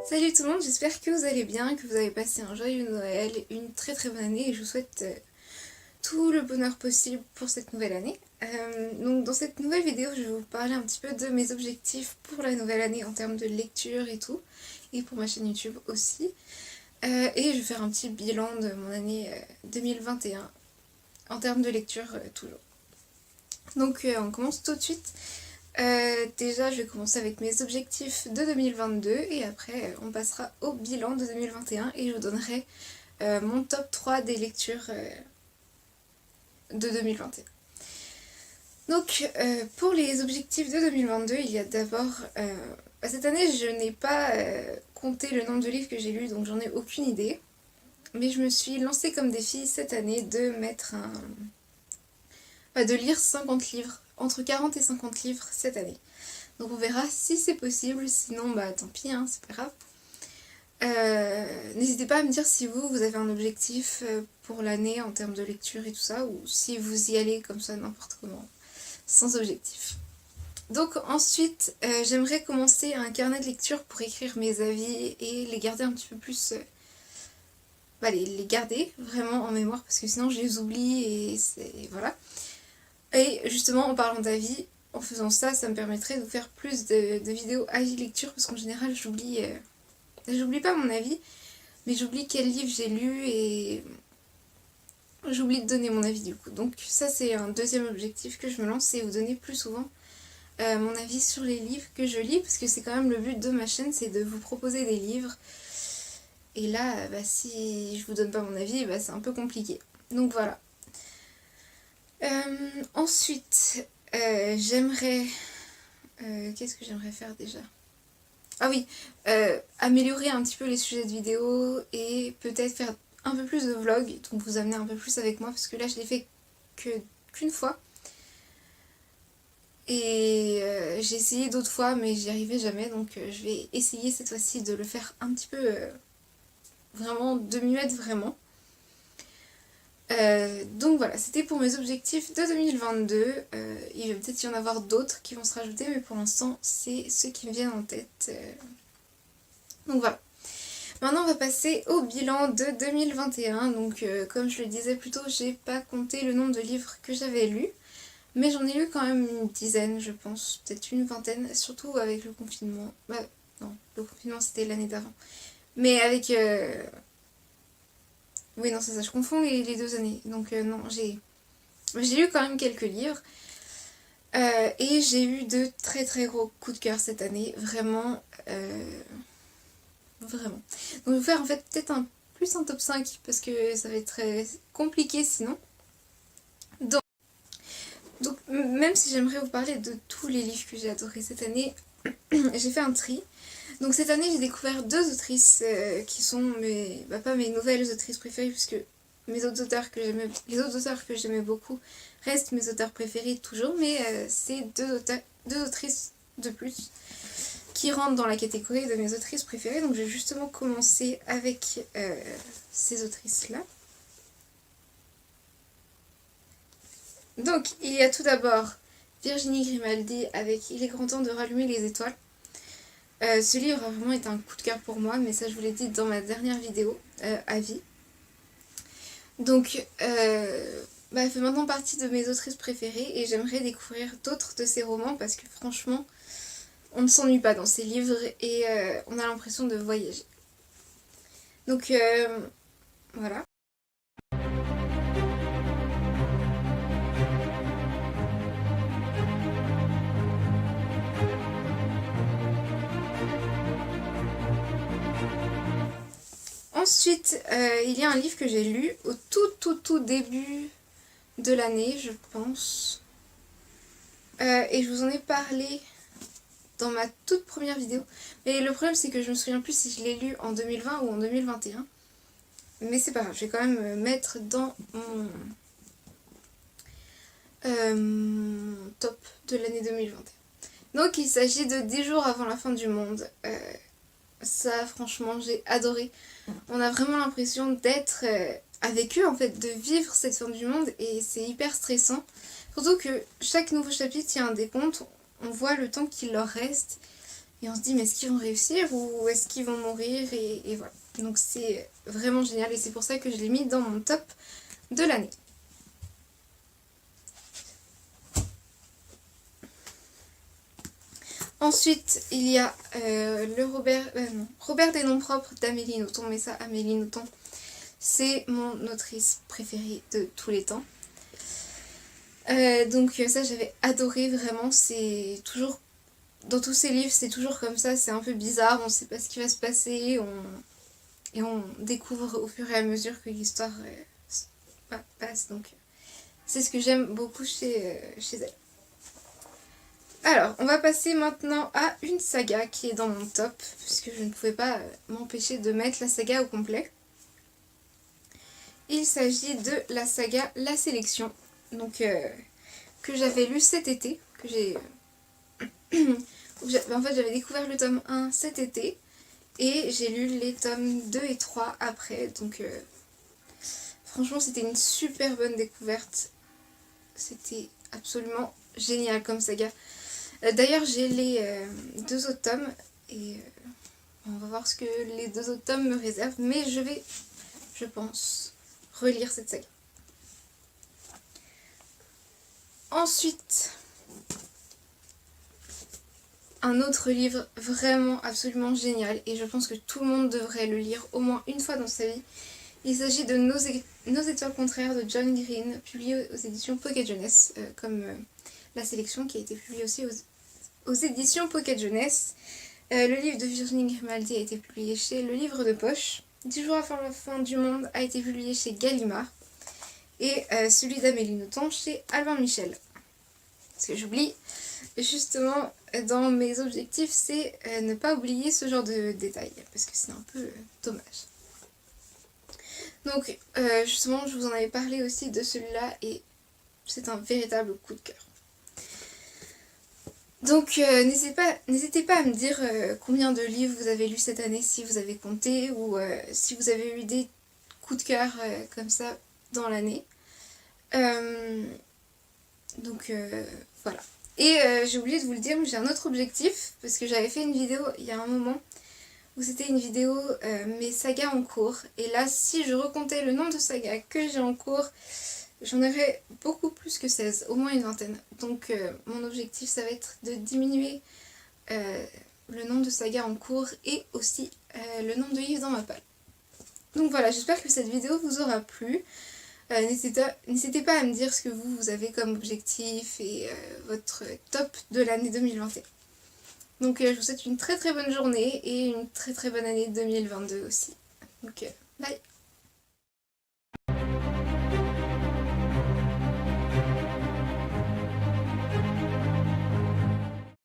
Salut tout le monde, j'espère que vous allez bien, que vous avez passé un joyeux Noël, une très très bonne année et je vous souhaite tout le bonheur possible pour cette nouvelle année. Donc dans cette nouvelle vidéo, je vais vous parler un petit peu de mes objectifs pour la nouvelle année en termes de lecture et tout, et pour ma chaîne YouTube aussi. Et je vais faire un petit bilan de mon année 2021 en termes de lecture toujours. Donc on commence tout de suite. Déjà, je vais commencer avec mes objectifs de 2022 et après, on passera au bilan de 2021 et je vous donnerai mon top 3 des lectures de 2021. Donc, pour les objectifs de 2022, il y a d'abord... cette année, je n'ai pas compté le nombre de livres que j'ai lus, donc j'en ai aucune idée. Mais je me suis lancée comme défi cette année de mettre de lire 50 livres, entre 40 et 50 livres cette année. Donc on verra si c'est possible, sinon bah tant pis, hein, c'est pas grave. N'hésitez pas à me dire si vous avez un objectif pour l'année en termes de lecture et tout ça, ou si vous y allez comme ça n'importe comment, sans objectif. Donc ensuite, j'aimerais commencer un carnet de lecture pour écrire mes avis et les garder un petit peu plus... les garder vraiment en mémoire parce que sinon je les oublie et c'est... voilà. Et justement en parlant d'avis, en faisant ça, ça me permettrait de faire plus de vidéos avis lecture parce qu'en général j'oublie pas mon avis, mais j'oublie quel livre j'ai lu et j'oublie de donner mon avis du coup. Donc ça c'est un deuxième objectif que je me lance, c'est vous donner plus souvent mon avis sur les livres que je lis parce que c'est quand même le but de ma chaîne, c'est de vous proposer des livres. Et là, si je vous donne pas mon avis, c'est un peu compliqué. Donc voilà. Ensuite, j'aimerais... qu'est-ce que j'aimerais faire déjà? Ah oui, améliorer un petit peu les sujets de vidéo et peut-être faire un peu plus de vlogs, donc vous amener un peu plus avec moi, parce que là je l'ai fait qu'une fois. Et j'ai essayé d'autres fois, mais j'y arrivais jamais, donc je vais essayer cette fois-ci de le faire un petit peu... vraiment, de m'y mettre vraiment. Donc voilà, c'était pour mes objectifs de 2022. Il va peut-être y en avoir d'autres qui vont se rajouter, mais pour l'instant, c'est ceux qui me viennent en tête. Donc voilà. Maintenant, on va passer au bilan de 2021. Donc, comme je le disais plus tôt, j'ai pas compté le nombre de livres que j'avais lus, mais j'en ai lu quand même une dizaine, je pense, peut-être une vingtaine, surtout avec le confinement. Non, le confinement c'était l'année d'avant. Mais avec... Oui, non, c'est ça, je confonds les deux années. Donc non, j'ai lu quand même quelques livres. Et j'ai eu de très très gros coups de cœur cette année. Vraiment. Vraiment. Donc je vais vous faire en fait peut-être plus un top 5 parce que ça va être très compliqué sinon. Donc même si j'aimerais vous parler de tous les livres que j'ai adorés cette année, j'ai fait un tri. Donc cette année j'ai découvert deux autrices qui sont pas mes nouvelles autrices préférées puisque les autres auteurs que j'aimais beaucoup restent mes auteurs préférés toujours, mais c'est deux autrices de plus qui rentrent dans la catégorie de mes autrices préférées. Donc je vais justement commencer avec ces autrices-là. Donc il y a tout d'abord Virginie Grimaldi avec Il est grand temps de rallumer les étoiles. Ce livre a vraiment été un coup de cœur pour moi, mais ça je vous l'ai dit dans ma dernière vidéo, avis. Donc, elle fait maintenant partie de mes autrices préférées et j'aimerais découvrir d'autres de ses romans parce que franchement, on ne s'ennuie pas dans ses livres et on a l'impression de voyager. Donc, voilà. Ensuite, il y a un livre que j'ai lu au tout début de l'année, je pense. Et je vous en ai parlé dans ma toute première vidéo. Mais le problème, c'est que je me souviens plus si je l'ai lu en 2020 ou en 2021. Mais c'est pas grave, je vais quand même mettre dans mon top de l'année 2021. Donc, il s'agit de 10 jours avant la fin du monde. Ça, franchement, j'ai adoré. On a vraiment l'impression d'être avec eux, en fait, de vivre cette fin du monde et c'est hyper stressant. Surtout que chaque nouveau chapitre, il y a un décompte, on voit le temps qu'il leur reste Et on se dit mais est-ce qu'ils vont réussir ou est-ce qu'ils vont mourir et voilà. Donc c'est vraiment génial et c'est pour ça que je l'ai mis dans mon top de l'année. Ensuite, il y a le Robert des Noms Propres d'Amélie Nothomb. Mais ça, Amélie Nothomb, c'est mon autrice préférée de tous les temps. Donc ça, j'avais adoré vraiment. C'est toujours, dans tous ses livres, c'est toujours comme ça. C'est un peu bizarre, on ne sait pas ce qui va se passer. Et on découvre au fur et à mesure que l'histoire passe. Donc c'est ce que j'aime beaucoup chez elle. Alors, on va passer maintenant à une saga qui est dans mon top, puisque je ne pouvais pas m'empêcher de mettre la saga au complet. Il s'agit de la saga La Sélection, donc que j'avais lu cet été, que j'ai... en fait, j'avais découvert le tome 1 cet été, et j'ai lu les tomes 2 et 3 après, donc franchement, c'était une super bonne découverte. C'était absolument génial comme saga. D'ailleurs, j'ai les 2 autres tomes et on va voir ce que les 2 autres tomes me réservent. Mais je vais, je pense, relire cette saga. Ensuite, un autre livre vraiment absolument génial et je pense que tout le monde devrait le lire au moins une fois dans sa vie. Il s'agit de Nos étoiles contraires de John Green, publié aux éditions Pocket Jeunesse, comme La Sélection qui a été publiée aussi aux éditions Pocket Jeunesse. Le livre de Virginie Grimaldi a été publié chez Le Livre de Poche. 10 jours avant la fin du monde a été publié chez Gallimard. Et celui d'Amélie Nothomb chez Albin Michel. Ce que j'oublie, justement, dans mes objectifs, c'est ne pas oublier ce genre de détails. Parce que c'est un peu dommage. Donc, justement, je vous en avais parlé aussi de celui-là. Et c'est un véritable coup de cœur. Donc n'hésitez pas à me dire combien de livres vous avez lus cette année, si vous avez compté, ou si vous avez eu des coups de cœur comme ça dans l'année. Donc voilà. Et j'ai oublié de vous le dire, mais j'ai un autre objectif, parce que j'avais fait une vidéo il y a un moment, où c'était une vidéo mes sagas en cours. Et là, si je recomptais le nombre de sagas que j'ai en cours, j'en aurais beaucoup plus que 16, au moins une vingtaine. Donc mon objectif, ça va être de diminuer le nombre de sagas en cours et aussi le nombre de livres dans ma palle. Donc voilà, j'espère que cette vidéo vous aura plu. N'hésitez pas à me dire ce que vous avez comme objectif et votre top de l'année 2021. Donc je vous souhaite une très très bonne journée et une très très bonne année 2022 aussi. Donc bye.